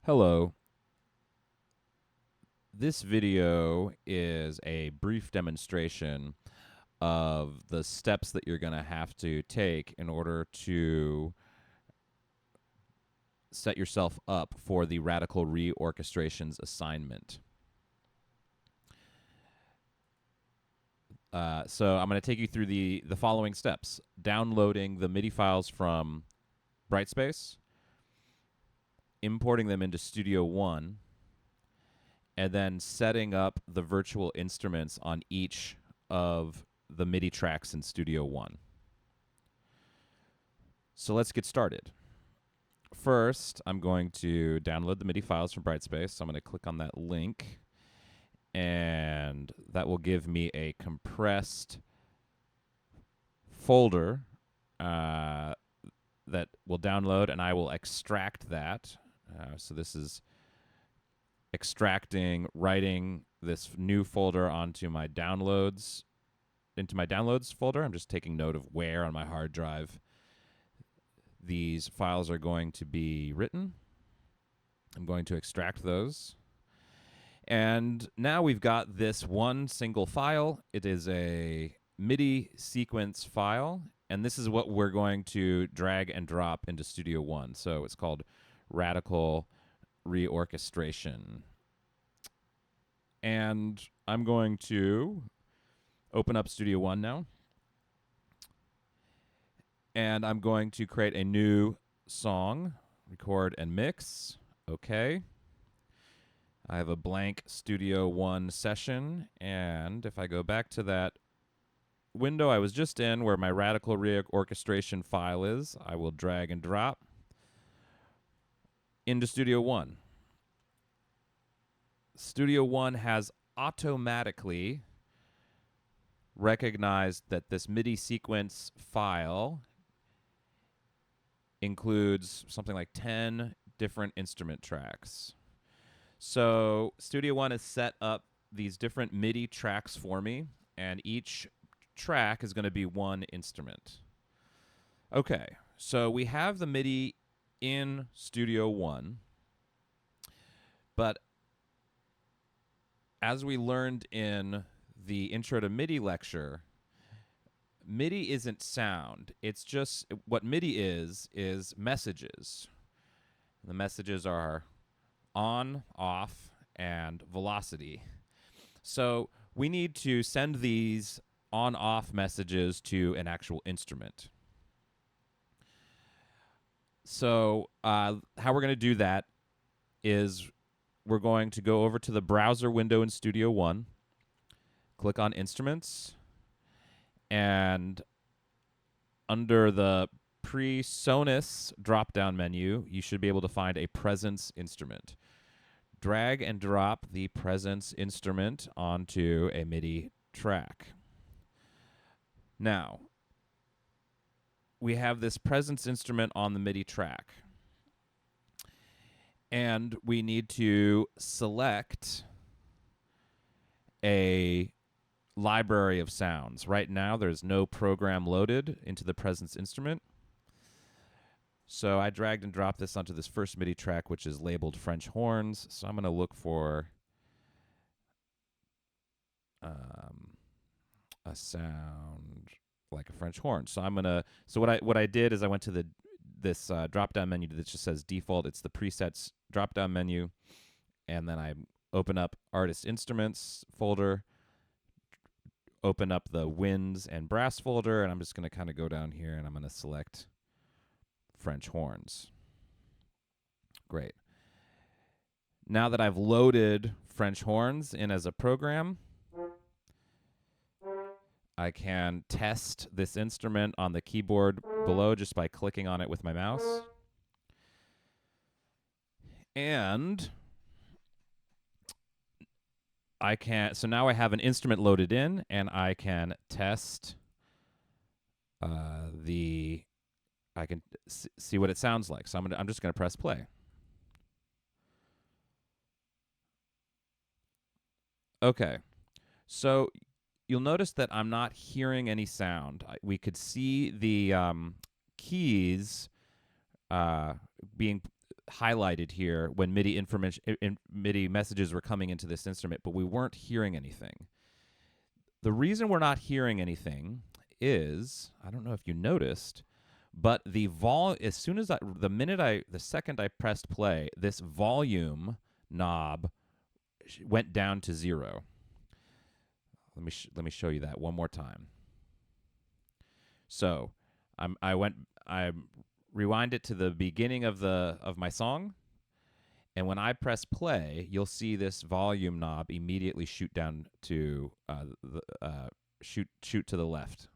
Hello. This video is a brief demonstration of the steps that you're going to have to take in order to set yourself up for the radical re-orchestrations assignment. So I'm going to take you through the following steps: downloading the MIDI files from Brightspace, importing them into Studio One, and then setting up the virtual instruments on each of the MIDI tracks in Studio One. So let's get started. First, I'm going to download the MIDI files from Brightspace. So I'm going to click on that link, and that will give me a compressed folder that will download, and I will extract that. So this is extracting, writing this new folder onto my downloads, into my downloads folder. I'm just taking note of where on my hard drive these files are going to be written. I'm going to extract those. And now we've got this one single file. It is a MIDI sequence file, and this is what we're going to drag and drop into Studio One. So it's called Radical Reorchestration. And I'm going to open up Studio One now. And I'm going to create a new song, record and mix. Okay. I have a blank Studio One session, and if I go back to that window I was just in where my radical reorchestration file is, I will drag and drop into Studio One. Studio One has automatically recognized that this MIDI sequence file includes something like 10 different instrument tracks. So Studio One has set up these different MIDI tracks for me, and each track is going to be one instrument. Okay, so we have the MIDI in Studio One, but as we learned in the Intro to MIDI lecture, MIDI isn't sound. It's just what MIDI is messages. The messages are on, off, and velocity. So we need to send these on-off messages to an actual instrument. So how we're going to do that is we're going to go over to the browser window in Studio One, click on Instruments, and under the PreSonus drop-down menu, you should be able to find a presence instrument. Drag and drop the presence instrument onto a MIDI track. Now, we have this presence instrument on the MIDI track, and we need to select a library of sounds. Right now, there's no program loaded into the presence instrument. So I dragged and dropped this onto this first MIDI track, which is labeled French horns. So I'm going to look for a sound like a French horn. So I'm gonna. So what I did is I went to this drop down menu that just says default. It's the presets drop down menu, and then I open up artist instruments folder, open up the winds and brass folder, and I'm just gonna kind of go down here and I'm gonna select French horns. Great. Now that I've loaded French horns in as a program, I can test this instrument on the keyboard below just by clicking on it with my mouse. And I can, so now I have an instrument loaded in, and I can test I can see what it sounds like. So I'm just going to press play. Okay. So you'll notice that I'm not hearing any sound. We could see the keys being highlighted here when MIDI information, MIDI messages were coming into this instrument, but we weren't hearing anything. The reason we're not hearing anything is, I don't know if you noticed, but the as soon as the second I pressed play, this volume knob went down to 0. Let me show you that one more time. So I rewind it to the beginning of my song, and when I press play, you'll see this volume knob immediately shoot down to shoot to the left.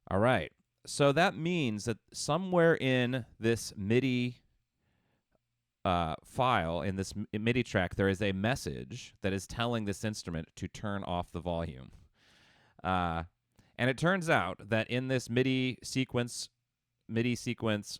All right. So that means that somewhere in this MIDI file, in this MIDI track, there is a message that is telling this instrument to turn off the volume. And it turns out that in this MIDI sequence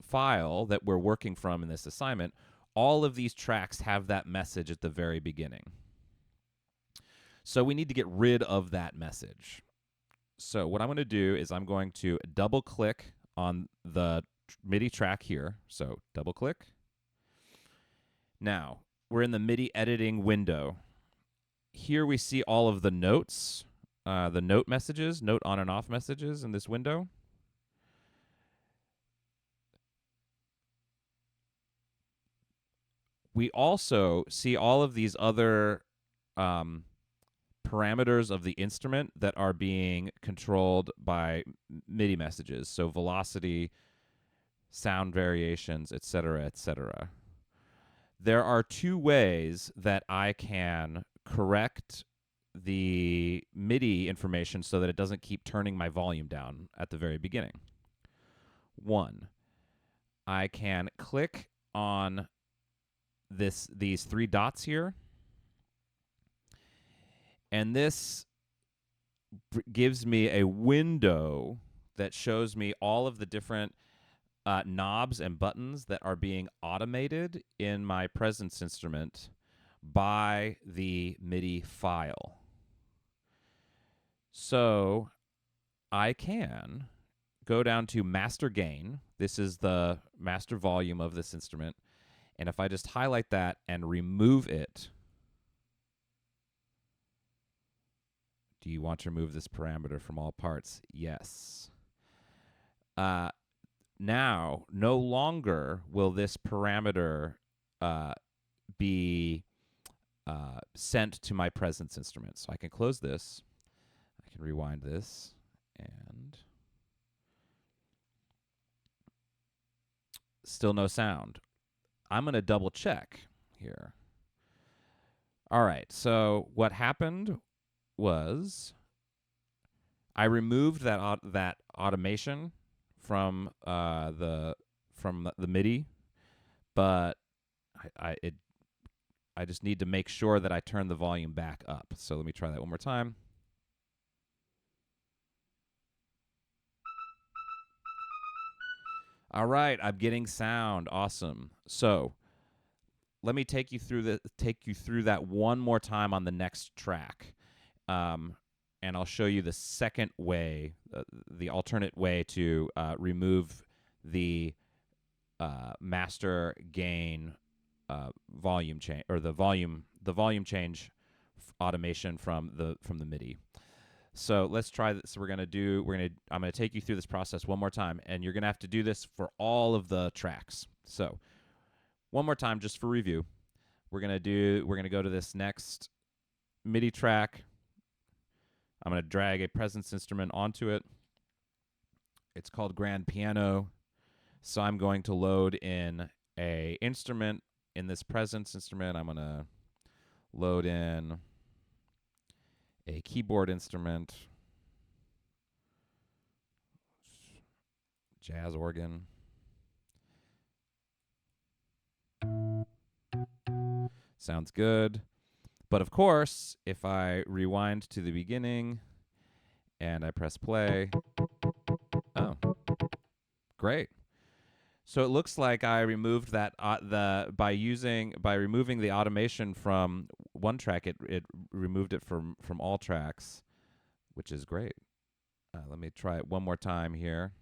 file that we're working from in this assignment, all of these tracks have that message at the very beginning. So we need to get rid of that message. So what I'm going to do is I'm going to double click on the MIDI track here. So double click. Now we're in the MIDI editing window. Here we see all of the notes, the note messages, note on and off messages in this window. We also see all of these other parameters of the instrument that are being controlled by MIDI messages. So velocity, sound variations, etc., etc. There are 2 ways that I can correct the MIDI information so that it doesn't keep turning my volume down at the very beginning. 1, I can click on these 3 dots here, and this gives me a window that shows me all of the different knobs and buttons that are being automated in my presence instrument by the MIDI file. So I can go down to master gain. This is the master volume of this instrument. And if I just highlight that and remove it, do you want to remove this parameter from all parts? Yes. Now, no longer will this parameter be sent to my presence instrument. So I can close this. I can rewind this, and still no sound. I'm going to double check here. All right, so what happened was I removed that automation from the MIDI, but I just need to make sure that I turn the volume back up. So let me try that one more time. All right, I'm getting sound. Awesome. So let me take you through that one more time on the next track, and I'll show you the second way, the alternate way to remove the master gain volume change, or the volume change automation from the MIDI. So let's try this. So I'm gonna take you through this process one more time, and you're gonna have to do this for all of the tracks. So one more time, just for review, we're gonna go to this next MIDI track. I'm gonna drag a presence instrument onto it. It's called grand piano. So I'm going to load in a instrument in this presence instrument. I'm gonna load in a keyboard instrument, jazz organ. Sounds good. But of course, if I rewind to the beginning and I press play, oh, great. So it looks like I removed that by removing the automation from one track, it removed it from all tracks, which is great. Let me try it one more time here.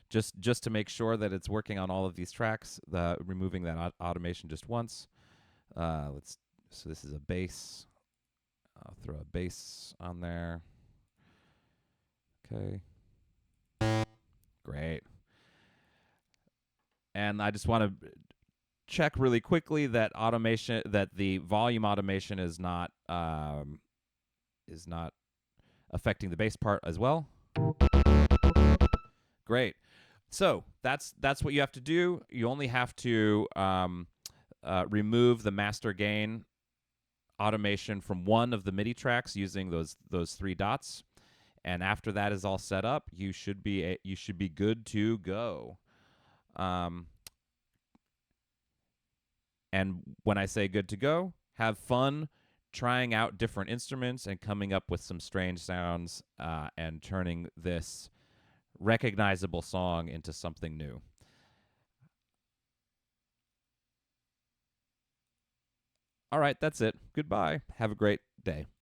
just to make sure that it's working on all of these tracks, removing that automation just once. So this is a bass. I'll throw a bass on there. Okay. Great. And I just want to check really quickly that the volume automation is not affecting the bass part as well. Great. So that's what you have to do. You only have to remove the master gain automation from one of the MIDI tracks using those three dots, and after that is all set up, you should be good to go. And when I say good to go, have fun trying out different instruments and coming up with some strange sounds and turning this recognizable song into something new. All right, that's it. Goodbye. Have a great day.